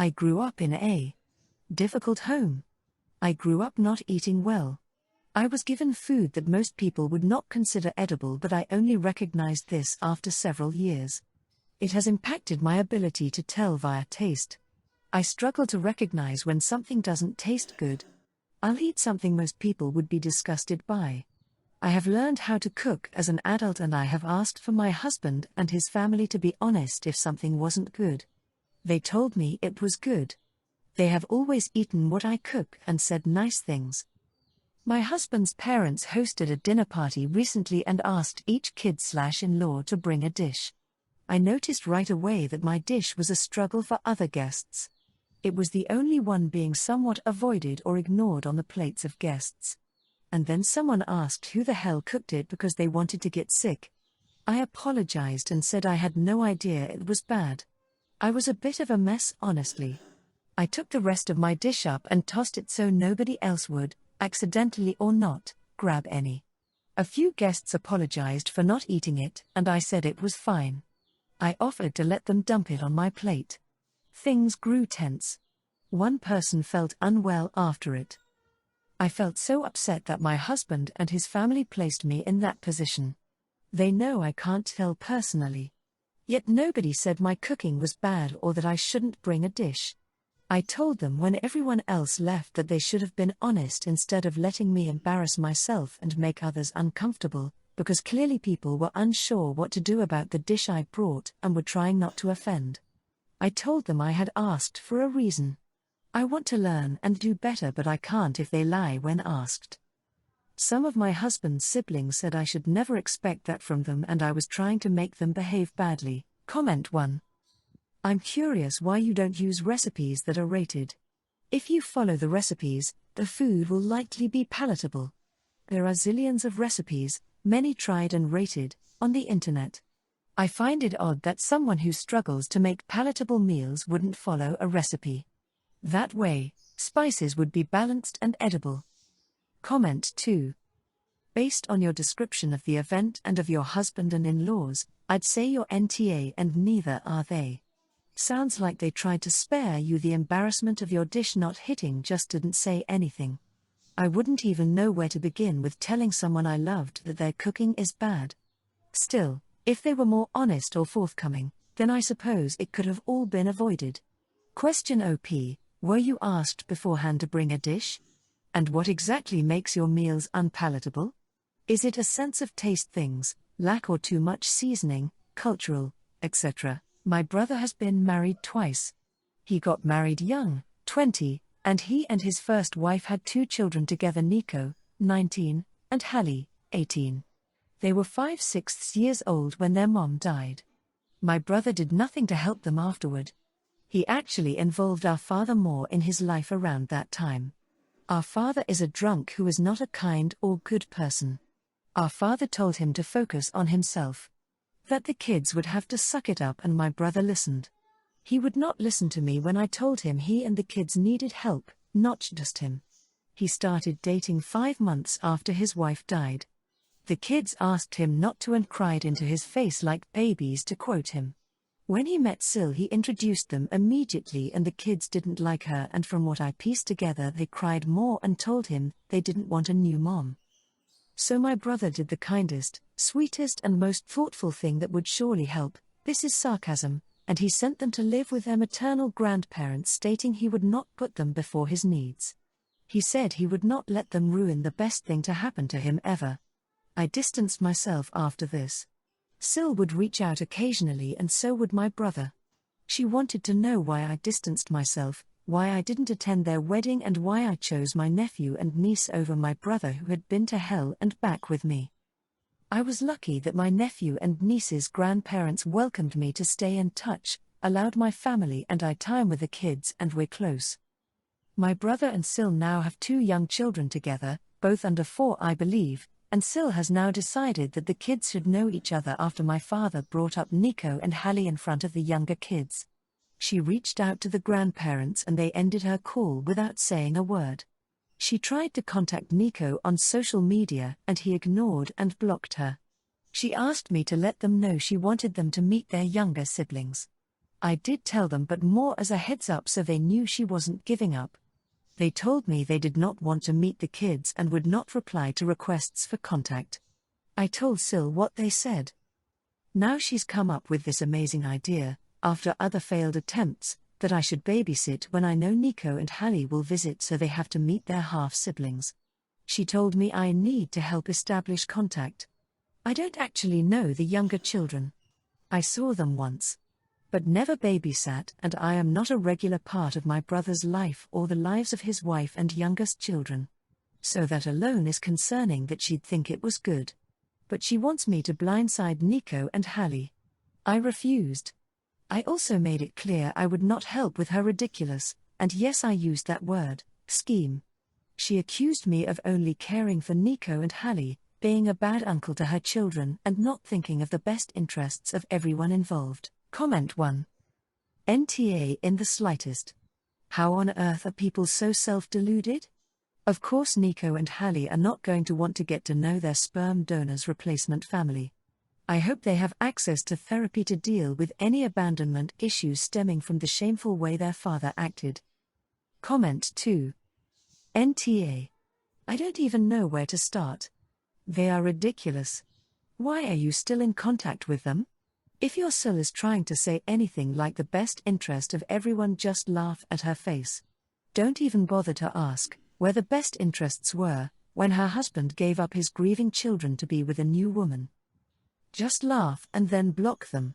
I grew up in a difficult home. I grew up not eating well. I was given food that most people would not consider edible, but I only recognized this after several years. It has impacted my ability to tell via taste. I struggle to recognize when something doesn't taste good. I'll eat something most people would be disgusted by. I have learned how to cook as an adult, and I have asked for my husband and his family to be honest if something wasn't good. They told me it was good. They have always eaten what I cook and said nice things. My husband's parents hosted a dinner party recently and asked each kid/in-law to bring a dish. I noticed right away that my dish was a struggle for other guests. It was the only one being somewhat avoided or ignored on the plates of guests. And then someone asked who the hell cooked it because they wanted to get sick. I apologized and said I had no idea it was bad. I was a bit of a mess, honestly. I took the rest of my dish up and tossed it so nobody else would, accidentally or not, grab any. A few guests apologized for not eating it, and I said it was fine. I offered to let them dump it on my plate. Things grew tense. One person felt unwell after it. I felt so upset that my husband and his family placed me in that position. They know I can't tell personally. Yet nobody said my cooking was bad or that I shouldn't bring a dish. I told them when everyone else left that they should have been honest instead of letting me embarrass myself and make others uncomfortable, because clearly people were unsure what to do about the dish I brought and were trying not to offend. I told them I had asked for a reason. I want to learn and do better, but I can't if they lie when asked. Some of my husband's siblings said I should never expect that from them and I was trying to make them behave badly. Comment 1. I'm curious why you don't use recipes that are rated. If you follow the recipes, the food will likely be palatable. There are zillions of recipes, many tried and rated, on the internet. I find it odd that someone who struggles to make palatable meals wouldn't follow a recipe. That way, spices would be balanced and edible. Comment 2. Based on your description of the event and of your husband and in-laws, I'd say you're NTA and neither are they. Sounds like they tried to spare you the embarrassment of your dish not hitting, just didn't say anything. I wouldn't even know where to begin with telling someone I loved that their cooking is bad. Still, if they were more honest or forthcoming, then I suppose it could have all been avoided. Question OP, were you asked beforehand to bring a dish? And what exactly makes your meals unpalatable? Is it a sense of taste things, lack or too much seasoning, cultural, etc.? My brother has been married twice. He got married young, 20, and he and his first wife had 2 children together, Nico, 19, and Hallie, 18. They were 5/6 years old when their mom died. My brother did nothing to help them afterward. He actually involved our father more in his life around that time. Our father is a drunk who is not a kind or good person. Our father told him to focus on himself. That the kids would have to suck it up, and my brother listened. He would not listen to me when I told him he and the kids needed help, not just him. He started dating 5 months after his wife died. The kids asked him not to and cried into his face like babies, to quote him. When he met Sil, he introduced them immediately and the kids didn't like her, and from what I pieced together they cried more and told him they didn't want a new mom. So my brother did the kindest, sweetest and most thoughtful thing that would surely help, this is sarcasm, and he sent them to live with their maternal grandparents, stating he would not put them before his needs. He said he would not let them ruin the best thing to happen to him ever. I distanced myself after this. Sil would reach out occasionally and so would my brother. She wanted to know why I distanced myself, why I didn't attend their wedding and why I chose my nephew and niece over my brother who had been to hell and back with me. I was lucky that my nephew and niece's grandparents welcomed me to stay in touch, allowed my family and I time with the kids, and we're close. My brother and Sil now have 2 young children together, both under 4 I believe, and Sil has now decided that the kids should know each other after my father brought up Nico and Hallie in front of the younger kids. She reached out to the grandparents and they ended her call without saying a word. She tried to contact Nico on social media and he ignored and blocked her. She asked me to let them know she wanted them to meet their younger siblings. I did tell them, but more as a heads up so they knew she wasn't giving up. They told me they did not want to meet the kids and would not reply to requests for contact. I told Sil what they said. Now she's come up with this amazing idea, after other failed attempts, that I should babysit when I know Nico and Hallie will visit, so they have to meet their half-siblings. She told me I need to help establish contact. I don't actually know the younger children. I saw them once, but never babysat, and I am not a regular part of my brother's life or the lives of his wife and youngest children. So that alone is concerning that she'd think it was good. But she wants me to blindside Nico and Hallie. I refused. I also made it clear I would not help with her ridiculous, and yes, I used that word, scheme. She accused me of only caring for Nico and Hallie, being a bad uncle to her children and not thinking of the best interests of everyone involved. Comment 1. NTA in the slightest. How on earth are people so self-deluded? Of course Nico and Hallie are not going to want to get to know their sperm donor's replacement family. I hope they have access to therapy to deal with any abandonment issues stemming from the shameful way their father acted. Comment 2. NTA. I don't even know where to start. They are ridiculous. Why are you still in contact with them? If your Sil is trying to say anything like the best interest of everyone, just laugh at her face. Don't even bother to ask where the best interests were when her husband gave up his grieving children to be with a new woman. Just laugh and then block them.